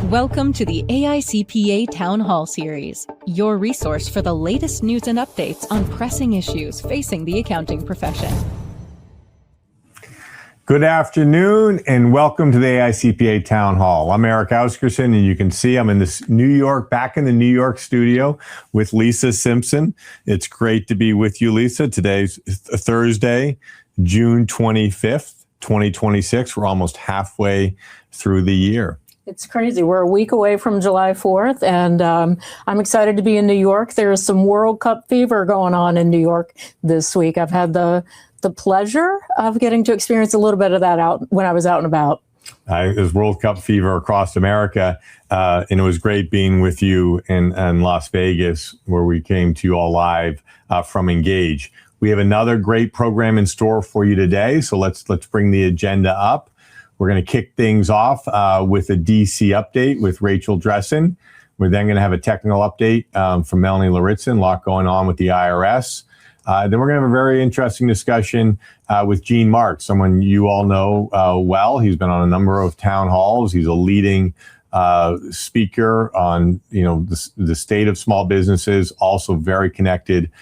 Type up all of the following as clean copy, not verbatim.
Welcome to the AICPA Town Hall series, your resource for the latest news and updates on pressing issues facing the accounting profession. Good afternoon and welcome to the AICPA Town Hall. I'm Erik Asgeirsson, and you can see I'm in this back in the New York studio with Lisa Simpson. It's great to be with you, Lisa. Today's Thursday, June 25th, 2026. We're almost halfway through the year. It's crazy. We're a week away from July 4th, and I'm excited to be in New York. There is some World Cup fever going on in New York this week. I've had the pleasure of getting to experience a little bit of that out when I was out and about. There's World Cup fever across America, and it was great being with you in Las Vegas, where we came to you all live from Engage. We have another great program in store for you today, so let's bring the agenda up. We're going to kick things off with a DC update with Rachel Dressen. We're then going to have a technical update from Melanie Lauritzen, a lot going on with the IRS. Then we're going to have a very interesting discussion with Gene Marks, someone you all know well. He's been on a number of town halls. He's a leading speaker on the state of small businesses, also very connected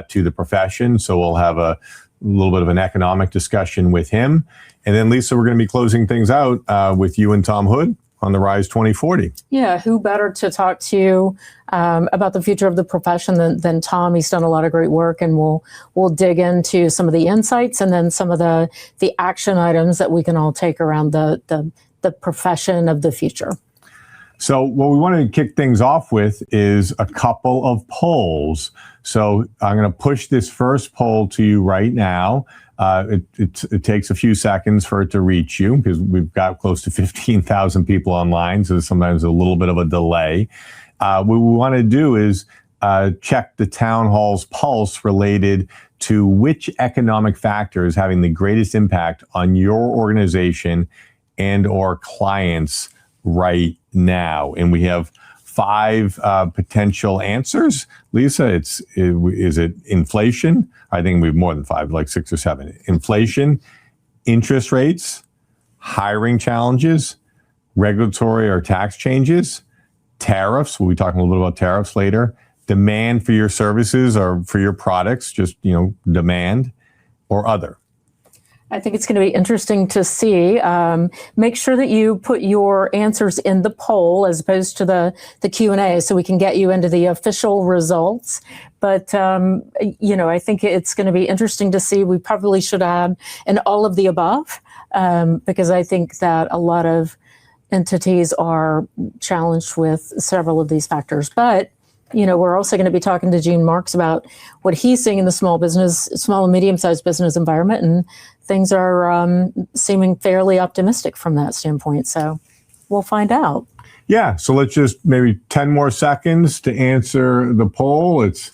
to the profession. So we'll have a little bit of an economic discussion with him. And then, Lisa, we're going to be closing things out with you and Tom Hood on the Rise2040. Yeah, who better to talk to about the future of the profession than Tom? He's done a lot of great work, and we'll dig into some of the insights and then some of the action items that we can all take around the profession of the future. So what we want to kick things off with is a couple of polls. So I'm going to push this first poll to you right now. It takes a few seconds for it to reach you because we've got close to 15,000 people online, so sometimes a little bit of a delay. What we want to do is check the town hall's pulse related to which economic factor is having the greatest impact on your organization and or clients right now. And we have 5 potential answers. Lisa, is it inflation? I think we have more than 5, like 6 or 7. Inflation, interest rates, hiring challenges, regulatory or tax changes, tariffs. We'll be talking a little bit about tariffs later. Demand for your services or for your products, just demand, or other. I think it's going to be interesting to see. Make sure that you put your answers in the poll as opposed to the Q&A so we can get you into the official results. But, I think it's going to be interesting to see. We probably should add an all of the above because I think that a lot of entities are challenged with several of these factors. But we're also going to be talking to Gene Marks about what he's seeing in the small and medium-sized business environment, and things are seeming fairly optimistic from that standpoint. So we'll find out. Yeah. So let's just maybe 10 more seconds to answer the poll. It's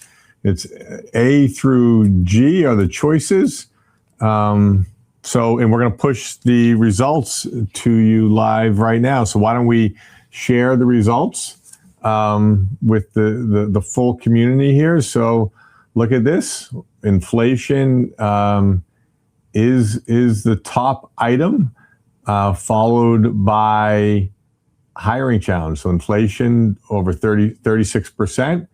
A through G are the choices. And we're going to push the results to you live right now. So why don't we share the results with the full community here. So look at this. Inflation is the top item, followed by hiring challenge. So inflation over 36%,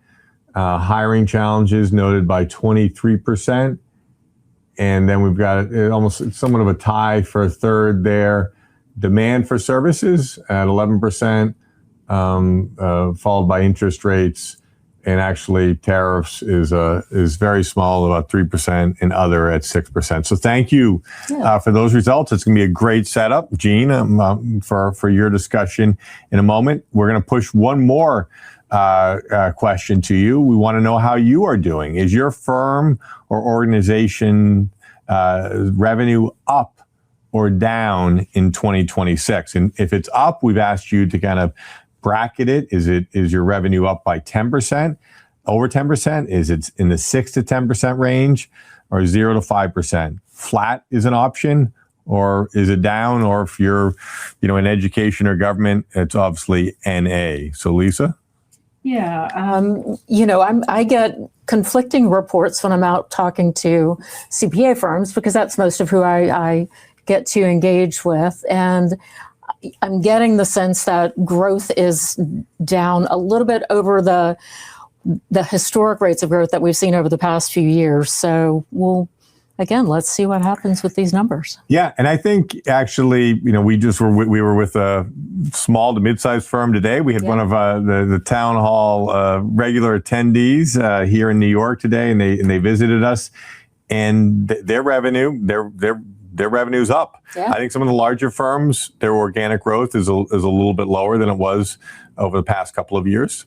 hiring challenges noted by 23%. And then we've got almost somewhat of a tie for a third there. Demand for services at 11%. Followed by interest rates, and actually tariffs is very small, about 3%, and other at 6%. So thank you for those results. It's going to be a great setup, Gene, for your discussion in a moment. We're going to push one more question to you. We want to know how you are doing. Is your firm or organization revenue up or down in 2026? And if it's up, we've asked you to kind of bracket it. Is your revenue up by 10%, over 10%? Is it in the 6 to 10% range, or 0 to 5%? Flat is an option, or is it down? Or if you're, in education or government, it's obviously NA. So Lisa? Yeah, I get conflicting reports when I'm out talking to CPA firms because that's most of who I get to engage with. And I'm getting the sense that growth is down a little bit over the historic rates of growth that we've seen over the past few years. So let's see what happens with these numbers. Yeah, and I think actually, we were with a small to mid-sized firm today. We had one of the town hall regular attendees here in New York today, and they visited us, and their revenue's up. Yeah. I think some of the larger firms, their organic growth is a little bit lower than it was over the past couple of years.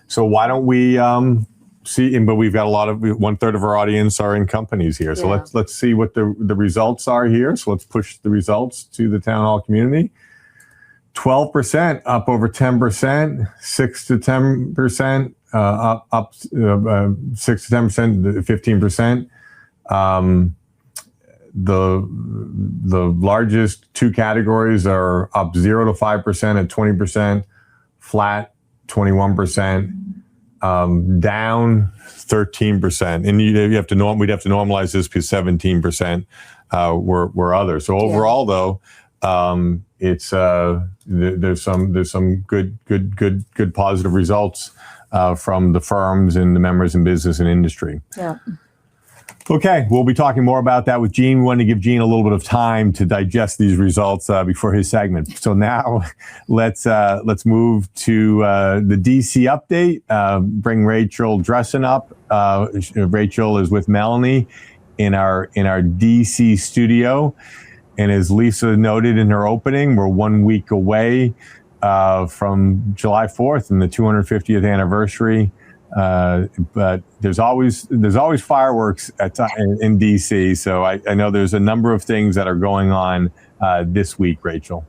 So why don't we see? But we've got 1/3 of our audience are in companies here. So let's see what the results are here. So let's push the results to the town hall community. 12% up over 10%, 6 to 10% up 6 to 10%, 15%. The largest two categories are up 0 to 5% at 20%, flat 21%, down 13%. And we'd have to normalize this because 17% were others. So overall, though, it's there's some good positive results from the firms and the members in business and industry. Yeah. Okay, we'll be talking more about that with Gene. We want to give Gene a little bit of time to digest these results before his segment. So now let's move to the DC update. Bring Rachel Dressen up. Rachel is with Melanie in our DC studio, and as Lisa noted in her opening, we're 1 week away from July 4th and the 250th anniversary. But there's always fireworks in DC. So I know there's a number of things that are going on this week, Rachel.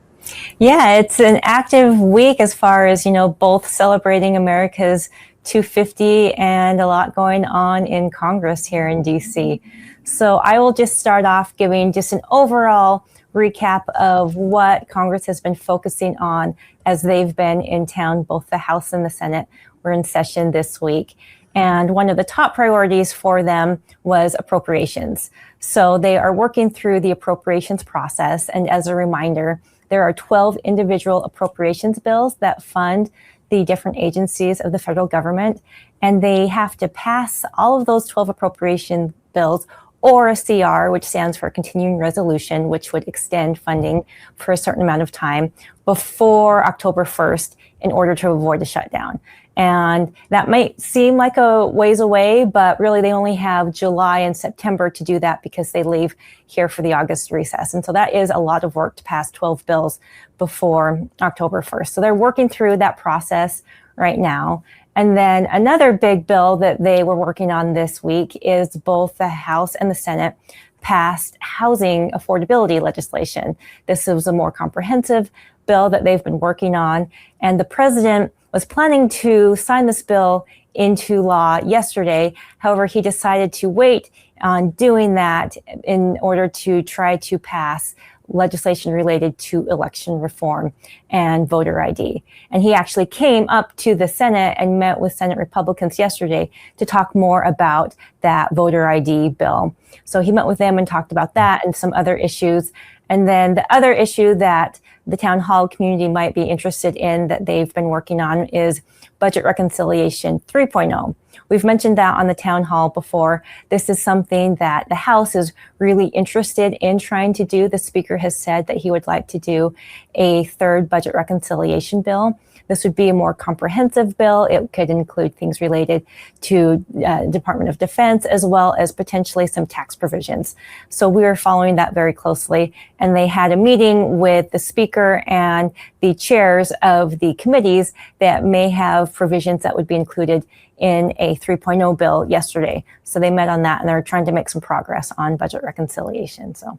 Yeah, it's an active week as far as, both celebrating America's 250 and a lot going on in Congress here in DC. So I will just start off giving just an overall recap of what Congress has been focusing on as they've been in town. Both the House and the Senate were in session this week. And one of the top priorities for them was appropriations. So they are working through the appropriations process. And as a reminder, there are 12 individual appropriations bills that fund the different agencies of the federal government. And they have to pass all of those 12 appropriation bills or a CR, which stands for continuing resolution, which would extend funding for a certain amount of time before October 1st in order to avoid a shutdown. And that might seem like a ways away, but really they only have July and September to do that because they leave here for the August recess. And so that is a lot of work to pass 12 bills before October 1st. So they're working through that process right now. And then another big bill that they were working on this week is both the House and the Senate passed housing affordability legislation. This was a more comprehensive bill that they've been working on. And the president was planning to sign this bill into law yesterday. However, he decided to wait on doing that in order to try to pass legislation related to election reform and voter ID. And he actually came up to the Senate and met with Senate Republicans yesterday to talk more about that voter ID bill. So he met with them and talked about that and some other issues. And then the other issue that the town hall community might be interested in that they've been working on is Budget Reconciliation 3.0. We've mentioned that on the town hall before. This is something that the House is really interested in trying to do. The Speaker has said that he would like to do a third budget reconciliation bill. This would be a more comprehensive bill. It could include things related to Department of Defense, as well as potentially some tax provisions. So we are following that very closely. And they had a meeting with the Speaker and the chairs of the committees that may have provisions that would be included in a 3.0 bill yesterday. So they met on that, and they're trying to make some progress on budget reconciliation. So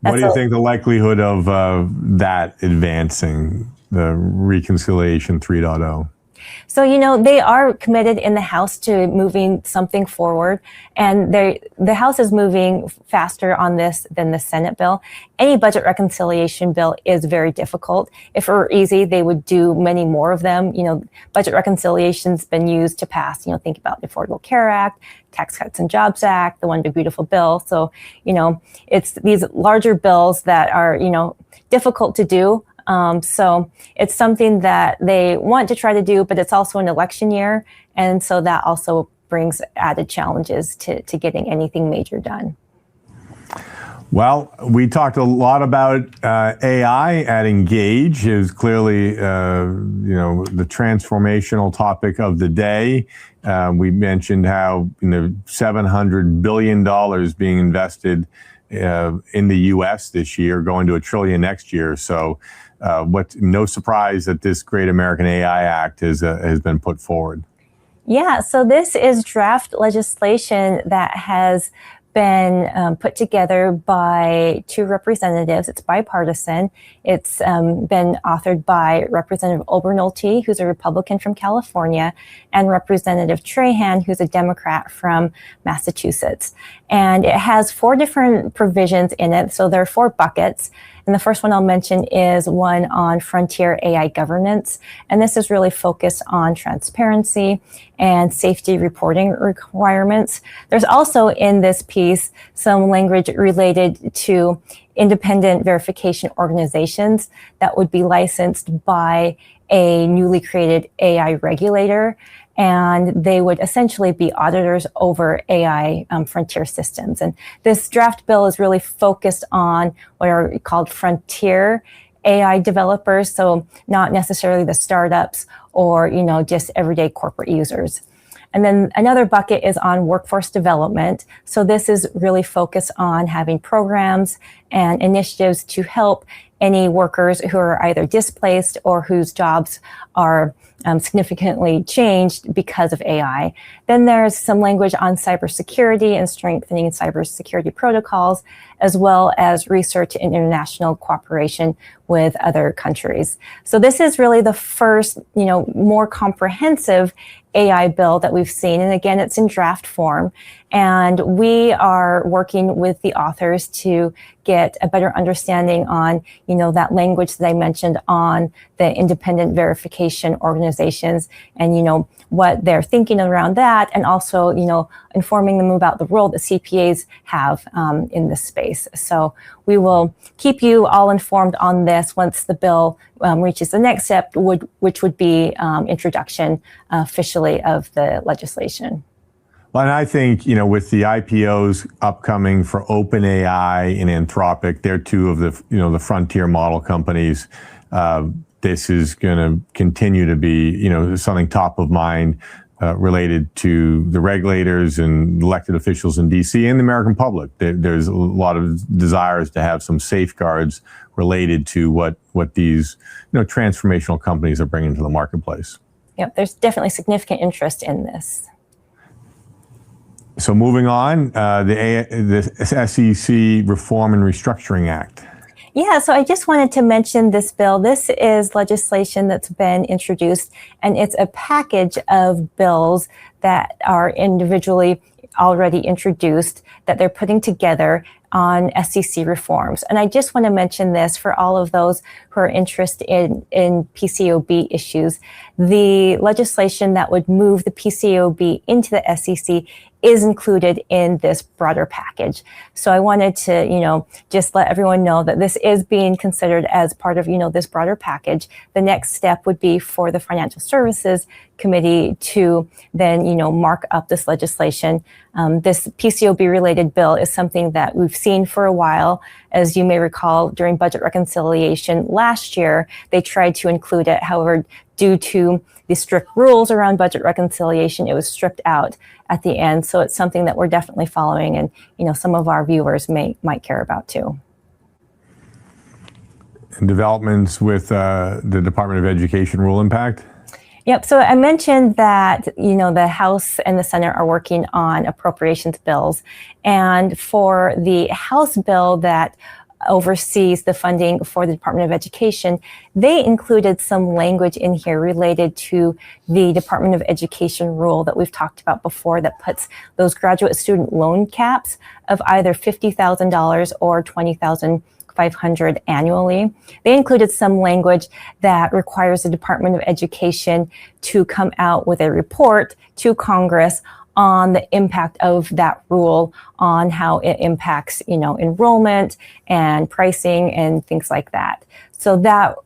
what do you think the likelihood of that advancing, the Reconciliation 3.0? So, they are committed in the House to moving something forward, and the House is moving faster on this than the Senate bill. Any budget reconciliation bill is very difficult. If it were easy, they would do many more of them. Budget reconciliation's been used to pass, think about the Affordable Care Act, Tax Cuts and Jobs Act, the One Big Beautiful Bill. So, it's these larger bills that are, difficult to do. So it's something that they want to try to do, but it's also an election year. And so that also brings added challenges to getting anything major done. Well, we talked a lot about AI at Engage. It was clearly, the transformational topic of the day. We mentioned how $700 billion being invested in the U.S. this year, going to $1 trillion next year. So, no surprise that this Great American AI Act has been put forward. Yeah, so this is draft legislation that has been put together by two representatives. It's bipartisan. It's been authored by Representative Obernolte, who's a Republican from California, and Representative Trahan, who's a Democrat from Massachusetts. And it has 4 different provisions in it. So there are 4 buckets. And the first one I'll mention is one on frontier AI governance. And this is really focused on transparency and safety reporting requirements. There's also in this piece some language related to independent verification organizations that would be licensed by a newly created AI regulator. And they would essentially be auditors over AI frontier systems. And this draft bill is really focused on what are called frontier AI developers, so not necessarily the startups or just everyday corporate users. And then another bucket is on workforce development. So this is really focused on having programs and initiatives to help any workers who are either displaced or whose jobs are significantly changed because of AI. Then there's some language on cybersecurity and strengthening cybersecurity protocols, as well as research and international cooperation with other countries. So this is really the first, more comprehensive AI bill that we've seen. And again, it's in draft form. And we are working with the authors to get a better understanding on, that language that I mentioned on the independent verification organizations and, what they're thinking around that. And also, informing them about the role that CPAs have in this space. So we will keep you all informed on this once the bill reaches the next step, which would be introduction officially of the legislation. Well, and I think, with the IPOs upcoming for OpenAI and Anthropic, they're 2 of the frontier model companies. This is going to continue to be, something top of mind related to the regulators and elected officials in DC and the American public. There's a lot of desires to have some safeguards related to what these, transformational companies are bringing to the marketplace. Yep, there's definitely significant interest in this. So moving on, the SEC Reform and Restructuring Act. Yeah, so I just wanted to mention this bill. This is legislation that's been introduced, and it's a package of bills that are individually already introduced that they're putting together on SEC reforms. And I just want to mention this for all of those who are interested in PCAOB issues. The legislation that would move the PCAOB into the SEC is included in this broader package. So I wanted to, just let everyone know that this is being considered as part of, this broader package. The next step would be for the Financial Services Committee to then, mark up this legislation. This PCAOB related bill is something that we've seen for a while. As you may recall, during budget reconciliation last year, they tried to include it. However, due to the strict rules around budget reconciliation, it was stripped out at the end. So it's something that we're definitely following, and some of our viewers might care about too. And developments with the Department of Education rule impact? Yep. So I mentioned that, the House and the Senate are working on appropriations bills. And for the House bill that oversees the funding for the Department of Education, they included some language in here related to the Department of Education rule that we've talked about before that puts those graduate student loan caps of either $50,000 or $20,500 annually. They included some language that requires the Department of Education to come out with a report to Congress on the impact of that rule on how it impacts, enrollment and pricing and things like that. So that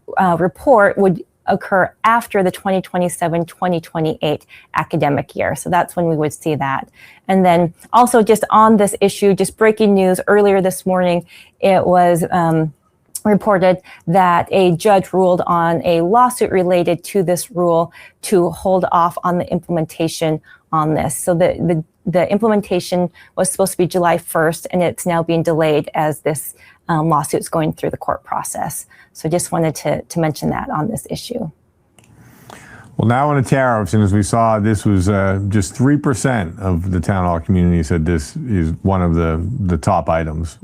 report would occur after the 2027-2028 academic year. So that's when we would see that. And then also just on this issue, just breaking news earlier this morning, it was reported that a judge ruled on a lawsuit related to this rule to hold off on the implementation on this. So the implementation was supposed to be July 1st, and it's now being delayed as this lawsuit's going through the court process. So just wanted to mention that on this issue. Well, now on the tariffs, and as we saw, this was just 3% of the town hall community said this is one of the top items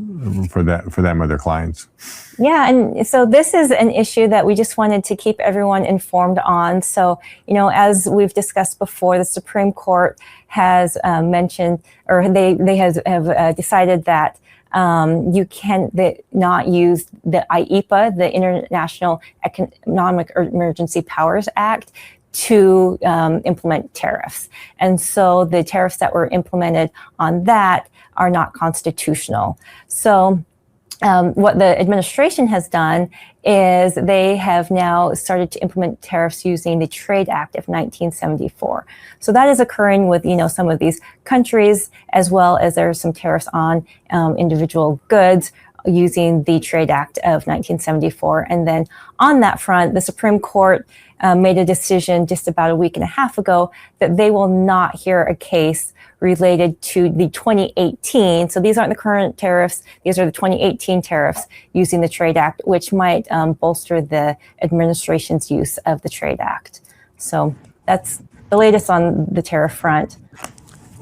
for them or their clients. Yeah, and so this is an issue that we just wanted to keep everyone informed on. So, as we've discussed before, the Supreme Court has mentioned, or they have decided that you can not use the AICPA, the International Economic Emergency Powers Act, to implement tariffs. And so the tariffs that were implemented on that are not constitutional. So what the administration has done is they have now started to implement tariffs using the Trade Act of 1974. So that is occurring with, some of these countries, as well as there are some tariffs on individual goods using the Trade Act of 1974. And then on that front, the Supreme Court made a decision just about a week and a half ago that they will not hear a case related to the 2018. So these aren't the current tariffs. These are the 2018 tariffs using the Trade Act, which might bolster the administration's use of the Trade Act. So that's the latest on the tariff front.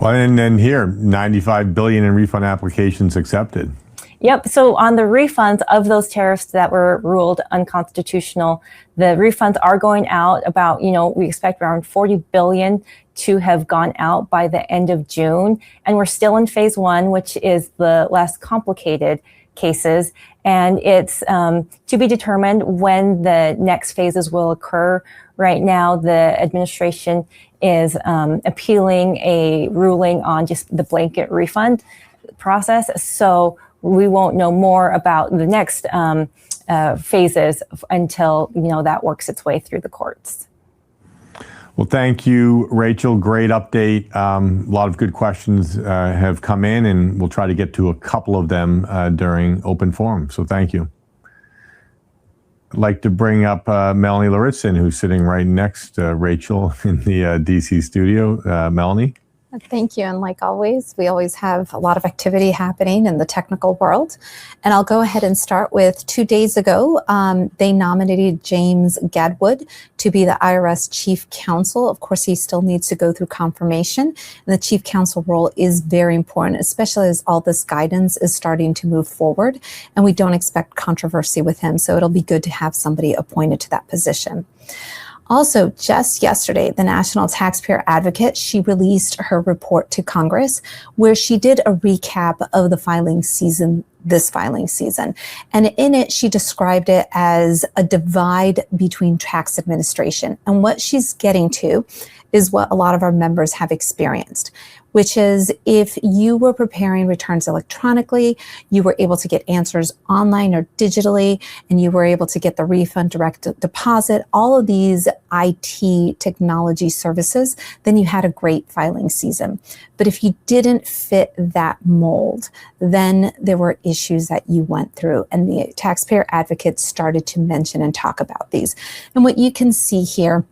Well, and then here, $95 billion in refund applications accepted. Yep. So on the refunds of those tariffs that were ruled unconstitutional, the refunds are going out about, we expect around 40 billion to have gone out by the end of June. And we're still in phase one, which is the less complicated cases. And it's to be determined when the next phases will occur. Right now, the administration is appealing a ruling on just the blanket refund process. So we won't know more about the next phases until that works its way through the courts. Well, thank you, Rachel. Great update. A lot of good questions have come in, and we'll try to get to a couple of them during open forum. So thank you. I'd like to bring up Melanie Lauritsen, who's sitting right next to Rachel in the DC studio. Melanie? Thank you. And like always, we always have a lot of activity happening in the technical world. And I'll go ahead and start with 2 days ago, they nominated James Gadwood to be the IRS Chief Counsel. Of course, he still needs to go through confirmation. And the Chief Counsel role is very important, especially as all this guidance is starting to move forward. And we don't expect controversy with him. So it'll be good to have somebody appointed to that position. Also, just yesterday, the National Taxpayer Advocate, she released her report to Congress where she did a recap of the filing season, this filing season. And in it, she described it as a divide between tax administration. And what she's getting to is what a lot of our members have experienced, which is if you were preparing returns electronically, you were able to get answers online or digitally, and you were able to get the refund direct deposit, all of these IT technology services, then you had a great filing season. But if you didn't fit that mold, then there were issues that you went through, and the taxpayer advocates started to mention and talk about these. And what you can see here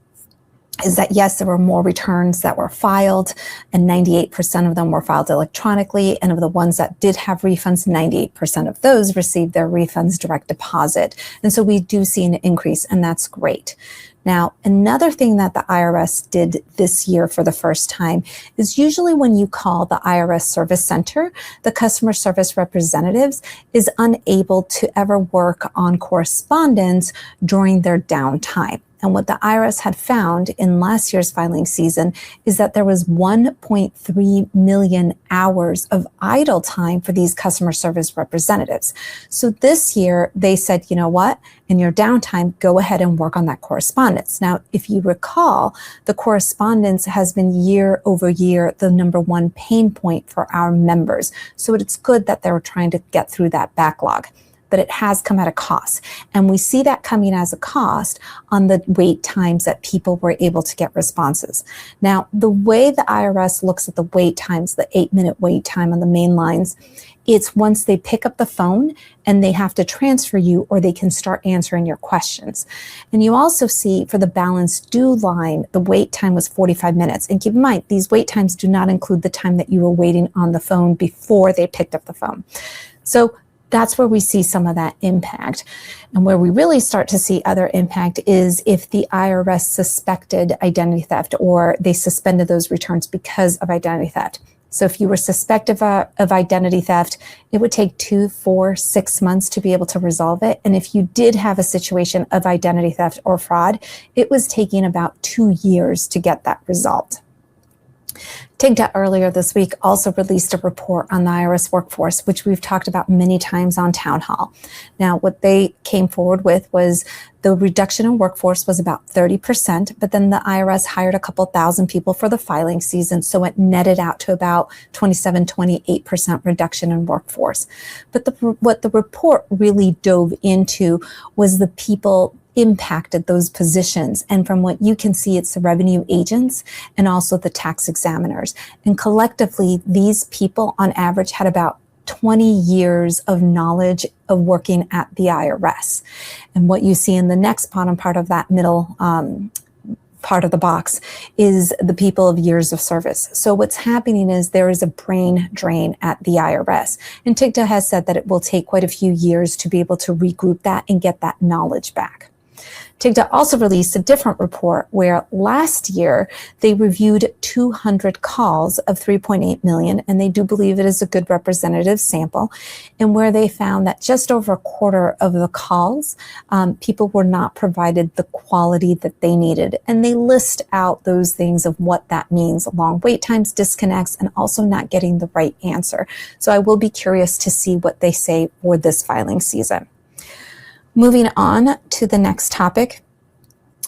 is that, yes, there were more returns that were filed, and 98% of them were filed electronically. And of the ones that did have refunds, 98% of those received their refunds direct deposit. And so we do see an increase, and that's great. Now, another thing that the IRS did this year for the first time is usually when you call the IRS Service Center, the customer service representatives is unable to ever work on correspondence during their downtime. And what the IRS had found in last year's filing season is that there was 1.3 million hours of idle time for these customer service representatives. So this year they said, you know what, in your downtime, go ahead and work on that correspondence. Now, if you recall, the correspondence has been year over year the number one pain point for our members. So it's good that they're trying to get through that backlog. But it has come at a cost. And we see that coming as a cost on the wait times that people were able to get responses. Now, the way the IRS looks at the wait times, the 8-minute wait time on the main lines, it's once they pick up the phone and they have to transfer you or they can start answering your questions. And you also see for the balance due line, the wait time was 45 minutes. And keep in mind, these wait times do not include the time that you were waiting on the phone before they picked up the phone. So that's where we see some of that impact. And where we really start to see other impact is if the IRS suspected identity theft or they suspended those returns because of identity theft. So if you were suspected of identity theft, it would take 2, 4, 6 months to be able to resolve it. And if you did have a situation of identity theft or fraud, it was taking about 2 years to get that resolved. TIGTA earlier this week also released a report on the IRS workforce, which we've talked about many times on Town Hall. Now, what they came forward with was the reduction in workforce was about 30%, but then the IRS hired a couple thousand people for the filing season, so it netted out to about 27, 28% reduction in workforce. But what the report really dove into was the people impacted those positions. And from what you can see, it's the revenue agents and also the tax examiners. And collectively, these people on average had about 20 years of knowledge of working at the IRS. And what you see in the next bottom part of that middle part of the box is the people of years of service. So what's happening is there is a brain drain at the IRS. And TIGTA has said that it will take quite a few years to be able to regroup that and get that knowledge back. TIGTA also released a different report where last year they reviewed 200 calls of 3.8 million, and they do believe it is a good representative sample, and where they found that just over a quarter of the calls, people were not provided the quality that they needed. And they list out those things of what that means: long wait times, disconnects, and also not getting the right answer. So I will be curious to see what they say for this filing season. Moving on to the next topic.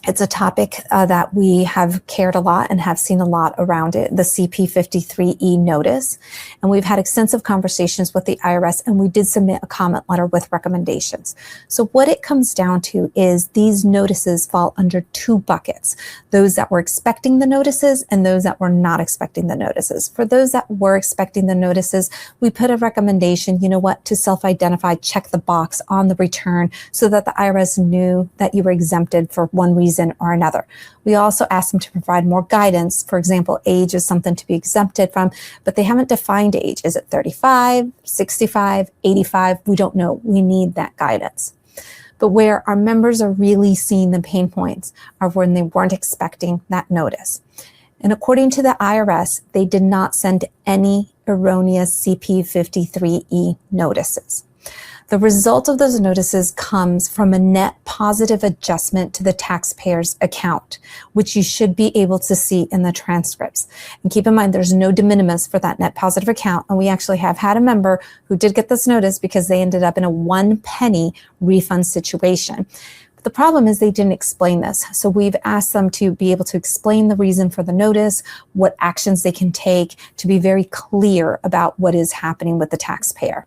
It's a topic that we have cared a lot and have seen a lot around it, the CP53E notice. And we've had extensive conversations with the IRS, and we did submit a comment letter with recommendations. So what it comes down to is these notices fall under 2 buckets: those that were expecting the notices and those that were not expecting the notices. For those that were expecting the notices, we put a recommendation, you know what, to self-identify, check the box on the return so that the IRS knew that you were exempted for one reason or another. We also asked them to provide more guidance. For example, age is something to be exempted from, but they haven't defined age. Is it 35, 65, 85? We don't know. We need that guidance. But where our members are really seeing the pain points are when they weren't expecting that notice. And according to the IRS, they did not send any erroneous CP53E notices. The result of those notices comes from a net positive adjustment to the taxpayer's account, which you should be able to see in the transcripts. And keep in mind, there's no de minimis for that net positive account. And we actually have had a member who did get this notice because they ended up in a 1 penny refund situation. But the problem is they didn't explain this. So we've asked them to be able to explain the reason for the notice, what actions they can take to be very clear about what is happening with the taxpayer.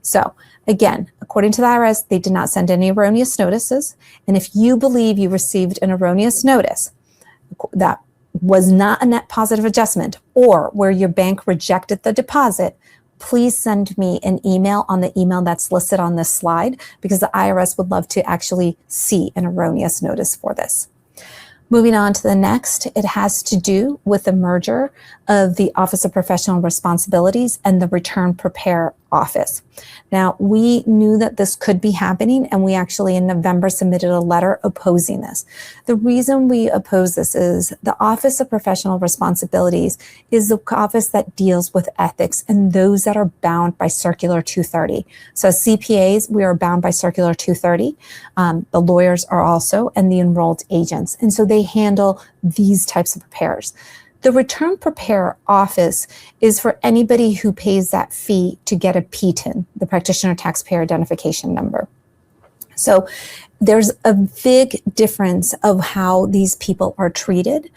So again, according to the IRS, they did not send any erroneous notices. And if you believe you received an erroneous notice that was not a net positive adjustment or where your bank rejected the deposit, please send me an email on the email that's listed on this slide, because the IRS would love to actually see an erroneous notice for this. Moving on to the next, it has to do with the merger of the Office of Professional Responsibilities and the Return Prepare office. Now, we knew that this could be happening, and we actually in November submitted a letter opposing this. The reason we oppose this is the Office of Professional Responsibilities is the office that deals with ethics and those that are bound by Circular 230. So as CPAs, we are bound by Circular 230. The lawyers are also, and the enrolled agents. And so they handle these types of preparers. The return preparer office is for anybody who pays that fee to get a PTIN, the Practitioner Taxpayer Identification Number. So there's a big difference of how these people are treated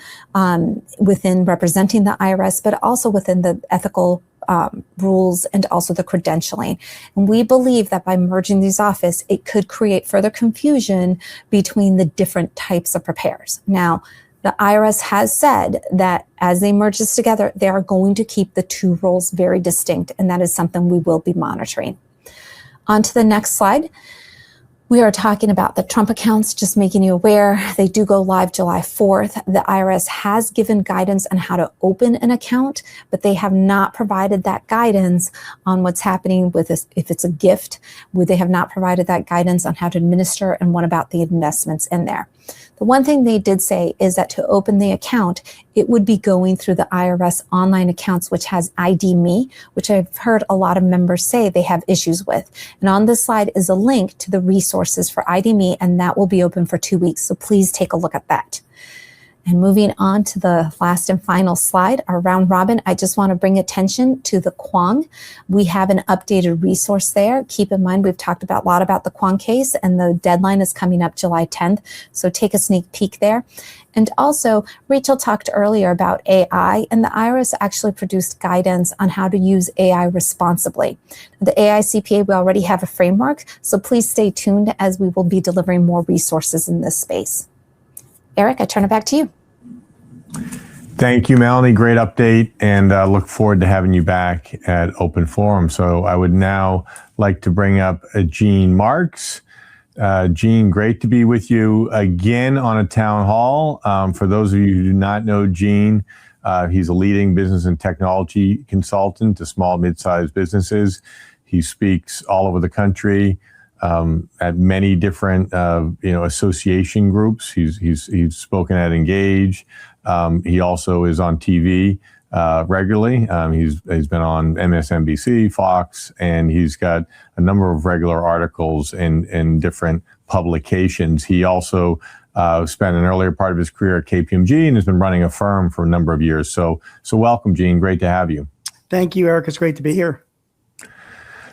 within representing the IRS, but also within the ethical rules and also the credentialing. And we believe that by merging these offices, it could create further confusion between the different types of preparers. Now, the IRS has said that as they merge this together, they are going to keep the two roles very distinct, and that is something we will be monitoring. On to the next slide. We are talking about the Trump accounts, just making you aware. They do go live July 4th. The IRS has given guidance on how to open an account, but they have not provided that guidance on what's happening with this. If it's a gift, they have not provided that guidance on how to administer and what about the investments in there. The one thing they did say is that to open the account, it would be going through the IRS online accounts, which has ID Me, which I've heard a lot of members say they have issues with. And on this slide is a link to the resources for ID Me, and that will be open for 2 weeks. So please take a look at that. And moving on to the last and final slide, our round robin, I just want to bring attention to the Kwong. We have an updated resource there. Keep in mind, we've talked a lot about the Kwong case, and the deadline is coming up July 10th. So take a sneak peek there. And also, Rachel talked earlier about AI, and the IRS actually produced guidance on how to use AI responsibly. The AICPA, we already have a framework, so please stay tuned as we will be delivering more resources in this space. Erik, I turn it back to you. Thank you, Melanie. Great update, and look forward to having you back at Open Forum. So I would now like to bring up Gene Marks. Gene, great to be with you again on a town hall. For those of you who do not know Gene, he's a leading business and technology consultant to small, mid-sized businesses. He speaks all over the country. At many different, association groups. He's spoken at Engage. He also is on TV regularly. He's been on MSNBC, Fox, and he's got a number of regular articles in different publications. He also spent an earlier part of his career at KPMG and has been running a firm for a number of years. So welcome, Gene. Great to have you. Thank you, Erik. It's great to be here.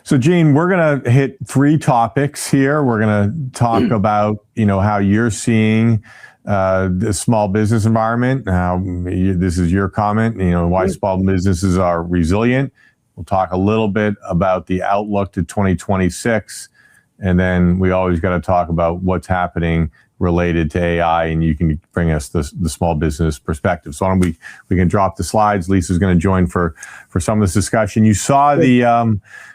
So, Gene, we're going to hit 3 topics here. We're going to talk about, how you're seeing the small business environment, how this is your comment, why small businesses are resilient. We'll talk a little bit about the outlook to 2026. And then we always got to talk about what's happening related to AI, and you can bring us the small business perspective. So we can drop the slides. Lisa's going to join for some of this discussion. You saw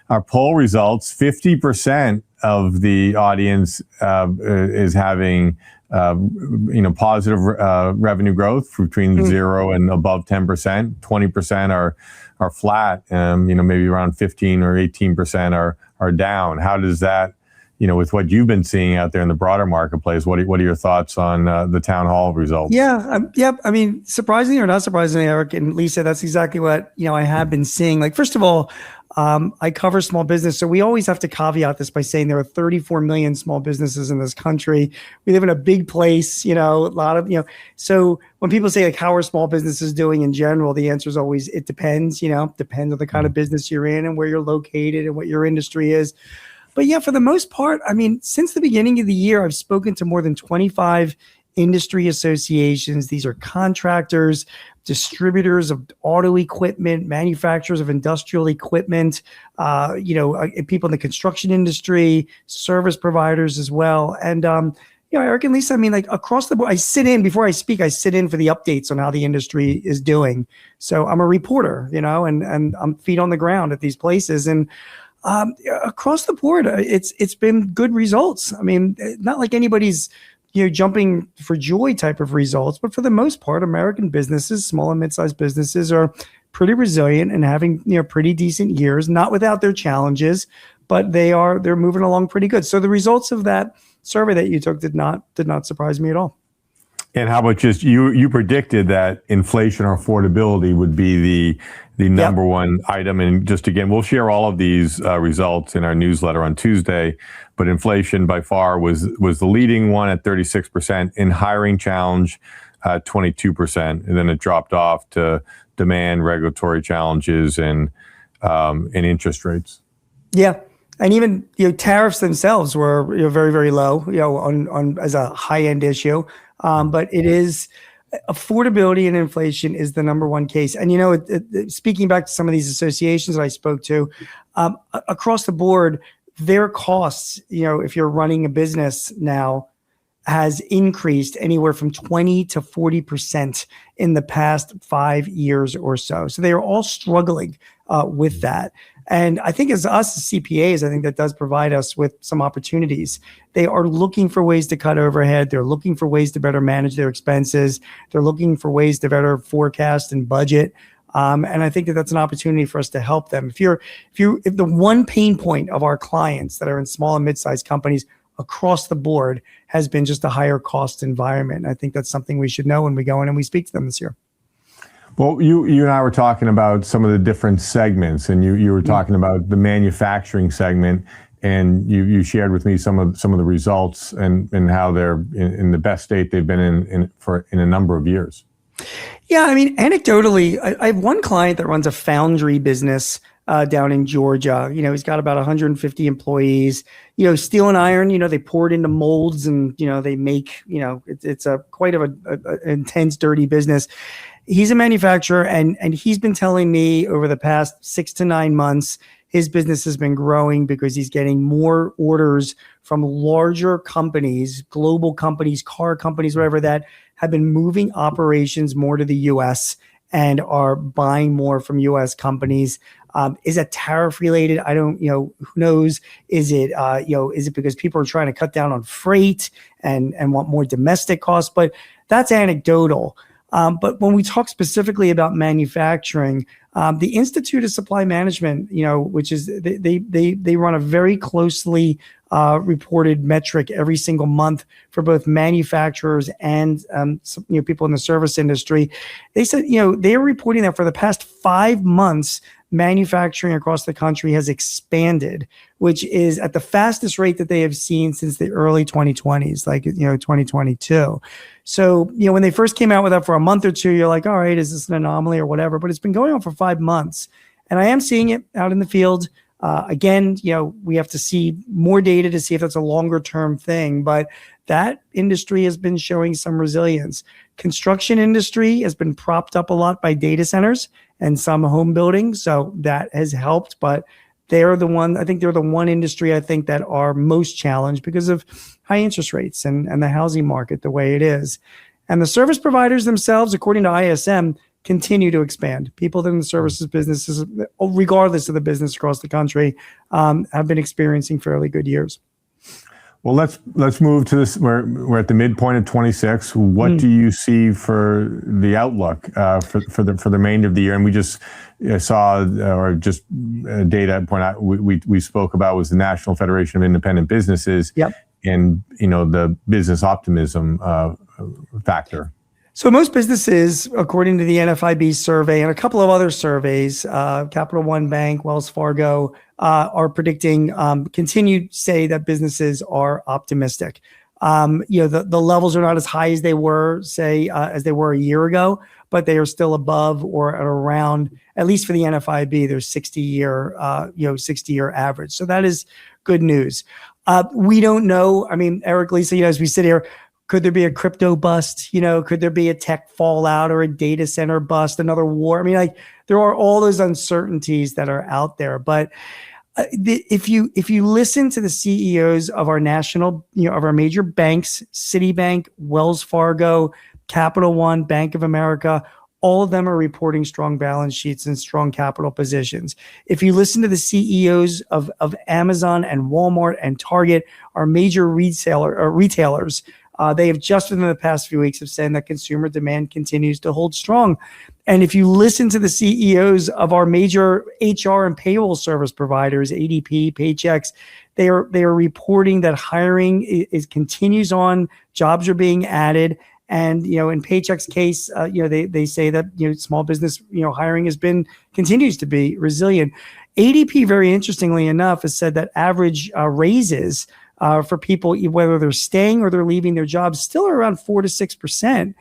our poll results. 50% of the audience is having positive revenue growth between 0 and above 10%. 20% are flat. Maybe around 15 or 18% are down. How does that, with what you've been seeing out there in the broader marketplace, what are your thoughts on the town hall results? Yeah. I mean, surprisingly or not surprisingly, Erik and Lisa, that's exactly what, I have been seeing. Like, first of all, I cover small business. So we always have to caveat this by saying there are 34 million small businesses in this country. We live in a big place, a lot of, so when people say, like, how are small businesses doing in general, the answer is always, it depends, depends on the kind of business you're in and where you're located and what your industry is. But yeah, for the most part, I mean, since the beginning of the year, I've spoken to more than 25 industry associations. These are contractors, distributors of auto equipment, manufacturers of industrial equipment, people in the construction industry, service providers as well. And, Erik and Lisa, I mean, like, across the board, before I speak, I sit in for the updates on how the industry is doing. So I'm a reporter, and I'm feet on the ground at these places. And across the board, it's been good results. I mean, not like anybody's jumping for joy type of results, but for the most part, American businesses, small and mid-sized businesses, are pretty resilient and having, pretty decent years, not without their challenges, but they're moving along pretty good. So the results of that survey that you took did not surprise me at all. And how about just you predicted that inflation or affordability would be the number one item. And just again, we'll share all of these results in our newsletter on Tuesday. But inflation by far was the leading one at 36%. In hiring challenge, 22%, and then it dropped off to demand, regulatory challenges, and interest rates. Yeah. And even tariffs themselves were very, very low on as a high end issue, but it is affordability and inflation is the number one case. And speaking back to some of these associations that I spoke to, across the board, their costs, if you're running a business now, has increased anywhere from 20 to 40% in the past 5 years or so. So they are all struggling with that. And I think as us as CPAs, I think that does provide us with some opportunities. They are looking for ways to cut overhead. They're looking for ways to better manage their expenses. They're looking for ways to better forecast and budget. And I think that that's an opportunity for us to help them. If the one pain point of our clients that are in small and mid-sized companies across the board has been just a higher cost environment. I think that's something we should know when we go in and we speak to them this year. Well, you and I were talking about some of the different segments, and you were talking about the manufacturing segment, and you shared with me some of the results and how they're in the best state they've been in a number of years. Yeah, I mean, anecdotally, I have one client that runs a foundry business down in Georgia. He's got about 150 employees. Steel and iron, they pour it into molds and, they make, it's a quite of an intense, dirty business. He's a manufacturer, and he's been telling me over the past 6 to 9 months, his business has been growing because he's getting more orders from larger companies, global companies, car companies, whatever, that have been moving operations more to the U.S. and are buying more from U.S. companies. Is it tariff related? I don't, who knows? Is it, is it because people are trying to cut down on freight and want more domestic costs? But that's anecdotal. But when we talk specifically about manufacturing, the Institute of Supply Management, which is they run a very closely reported metric every single month for both manufacturers and people in the service industry. They said they are reporting that for the past 5 months, manufacturing across the country has expanded, which is at the fastest rate that they have seen since the early 2020s, like 2022. So when they first came out with that for a month or two, you're like, all right, is this an anomaly or whatever? But it's been going on for 5 months, and I am seeing it out in the field. Again, we have to see more data to see if that's a longer term thing, but that industry has been showing some resilience. Construction industry has been propped up a lot by data centers and some home building, so that has helped. But they're the one industry I think that are most challenged because of high interest rates and the housing market the way it is. And the service providers themselves, according to ISM, continue to expand. People in the services businesses, regardless of the business across the country, have been experiencing fairly good years. Well, let's move to this. We're at the midpoint of 26. What do you see for the outlook for the remainder of the year? And we just saw, or just data point out we spoke about was the National Federation of Independent Businesses. Yep. And the business optimism factor. So most businesses, according to the NFIB survey and a couple of other surveys, Capital One Bank, Wells Fargo, are predicting, continue to say that businesses are optimistic. The levels are not as high as they were, as they were a year ago, but they are still above or at around, at least for the NFIB, their 60-year average. So that is good news. We don't know. I mean, Eric, Lisa, as we sit here, could there be a crypto bust? Could there be a tech fallout or a data center bust, another war? I mean, there are all those uncertainties that are out there. But if you listen to the CEOs of our national, of our major banks, Citibank, Wells Fargo, Capital One, Bank of America, all of them are reporting strong balance sheets and strong capital positions. If you listen to the CEOs of Amazon and Walmart and Target, our major retailers, They have just within the past few weeks have said that consumer demand continues to hold strong. And if you listen to the CEOs of our major HR and payroll service providers, ADP, Paychex, they are reporting that hiring continues on, jobs are being added. And, in Paychex case, they say that, small business, hiring continues to be resilient. ADP, very interestingly enough, has said that average raises for people, whether they're staying or they're leaving their jobs, still are around 4 to 6%,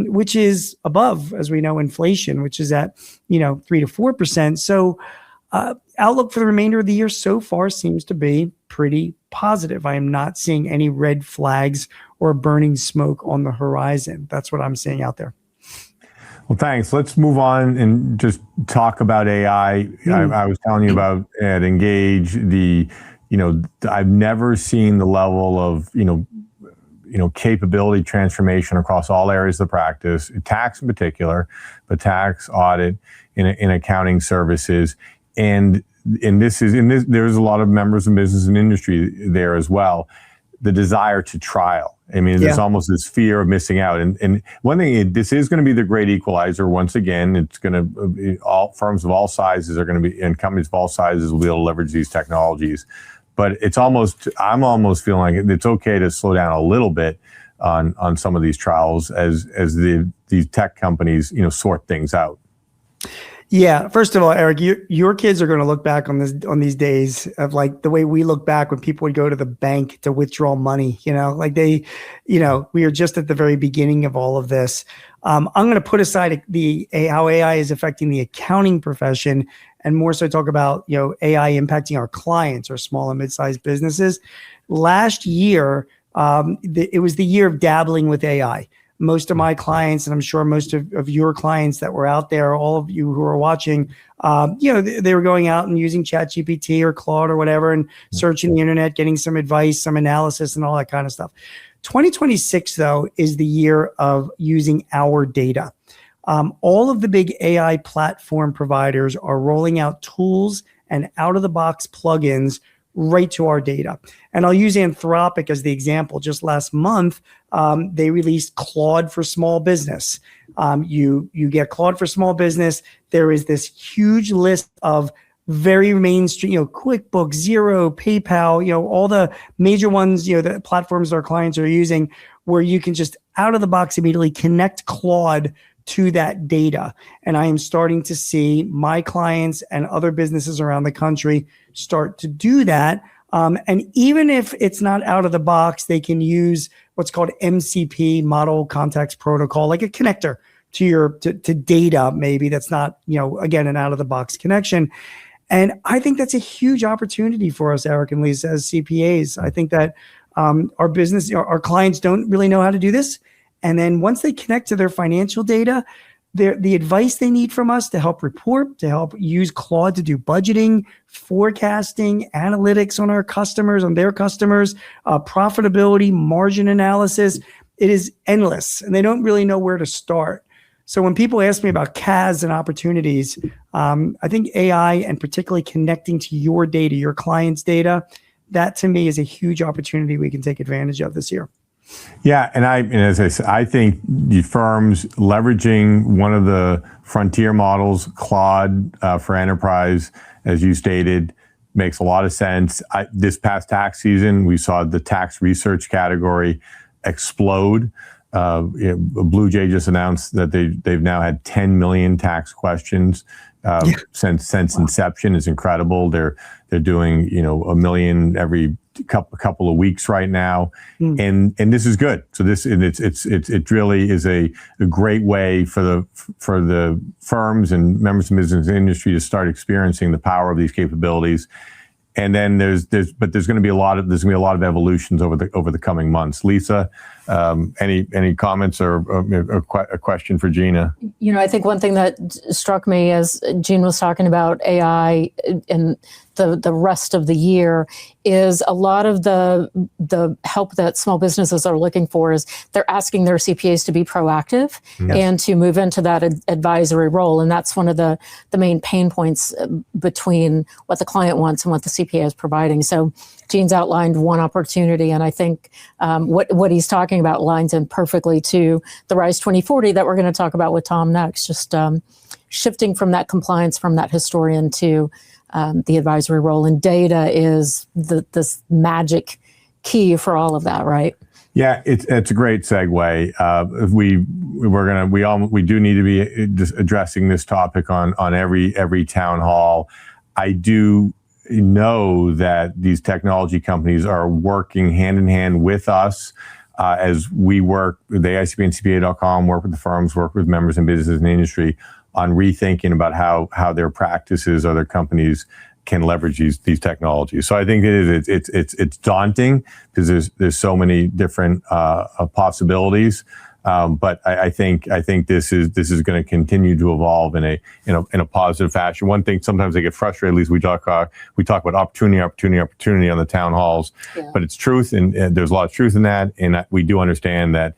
which is above, as we know, inflation, which is at 3 to 4%. So outlook for the remainder of the year so far seems to be pretty positive. I am not seeing any red flags or burning smoke on the horizon. That's what I'm seeing out there. Well, thanks. Let's move on and just talk about AI. I was telling you about at Engage, I've never seen the level of, capability transformation across all areas of the practice, tax in particular, but tax, audit, in accounting services. And there's a lot of members of business and industry there as well. The desire to trial. I mean, there's almost this fear of missing out. And one thing, this is going to be the great equalizer. Once again, it's going to be all firms of all sizes are going to be, and companies of all sizes will be able to leverage these technologies. But I'm almost feeling like it's okay to slow down a little bit on some of these trials as these tech companies, sort things out. Yeah. First of all, Erik, your kids are going to look back on these days of like the way we look back when people would go to the bank to withdraw money, we are just at the very beginning of all of this. I'm going to put aside how AI is affecting the accounting profession and more so talk about, AI impacting our clients or small and mid-sized businesses. Last year, it was the year of dabbling with AI. Most of my clients, and I'm sure most of your clients that were out there, all of you who are watching, they were going out and using ChatGPT or Claude or whatever and searching the internet, getting some advice, some analysis and all that kind of stuff. 2026, though, is the year of using our data. All of the big AI platform providers are rolling out tools and out-of-the-box plugins right to our data. And I'll use Anthropic as the example. Just last month, they released Claude for small business. You get Claude for small business. There is this huge list of very mainstream, QuickBooks, Xero, PayPal, all the major ones, the platforms our clients are using, where you can just out of the box immediately connect Claude to that data. And I am starting to see my clients and other businesses around the country start to do that. And even if it's not out of the box, they can use what's called MCP, Model Context Protocol, like a connector to data, maybe that's not, again, an out of the box connection. And I think that's a huge opportunity for us, Erik and Lisa, as CPAs. I think that our clients don't really know how to do this. And then once they connect to their financial data, the advice they need from us to help report, to help use Claude to do budgeting, forecasting, analytics on our customers, on their customers, profitability, margin analysis, it is endless. And they don't really know where to start. So when people ask me about CAS and opportunities, I think AI and particularly connecting to your data, your clients' data, that to me is a huge opportunity we can take advantage of this year. Yeah, and as I said, I think the firms leveraging one of the frontier models, Claude for enterprise, as you stated, makes a lot of sense. This past tax season, we saw the tax research category explode. Blue Jay just announced that they've now had 10 million tax questions since inception. It's incredible. They're doing 1 million every couple of weeks right now, and this is good. So it really is a great way for the firms and members of the business industry to start experiencing the power of these capabilities. And then there's going to be a lot of evolutions over the coming months. Lisa, any comments or a question for Gina? I think one thing that struck me as Gene was talking about AI and the rest of the year is a lot of the help that small businesses are looking for is they're asking their CPAs to be proactive and to move into that advisory role. And that's one of the main pain points between what the client wants and what the CPA is providing. So Gene's outlined one opportunity, and I think what he's talking about lines in perfectly to the Rise 2040 that we're going to talk about with Tom next, just shifting from that compliance, from that historian to the advisory role. And data is this magic key for all of that, right? Yeah, it's a great segue. We do need to be addressing this topic on every town hall. I do know that these technology companies are working hand in hand with us as we work with AICPA and CPA.com, work with the firms, work with members and businesses in the industry on rethinking about how their practices or their companies can leverage these technologies. So I think it's daunting because there's so many different possibilities. But I think this is going to continue to evolve in a positive fashion. One thing, sometimes I get frustrated. At least we talk about opportunity on the town halls, but it's truth, and there's a lot of truth in that. And we do understand that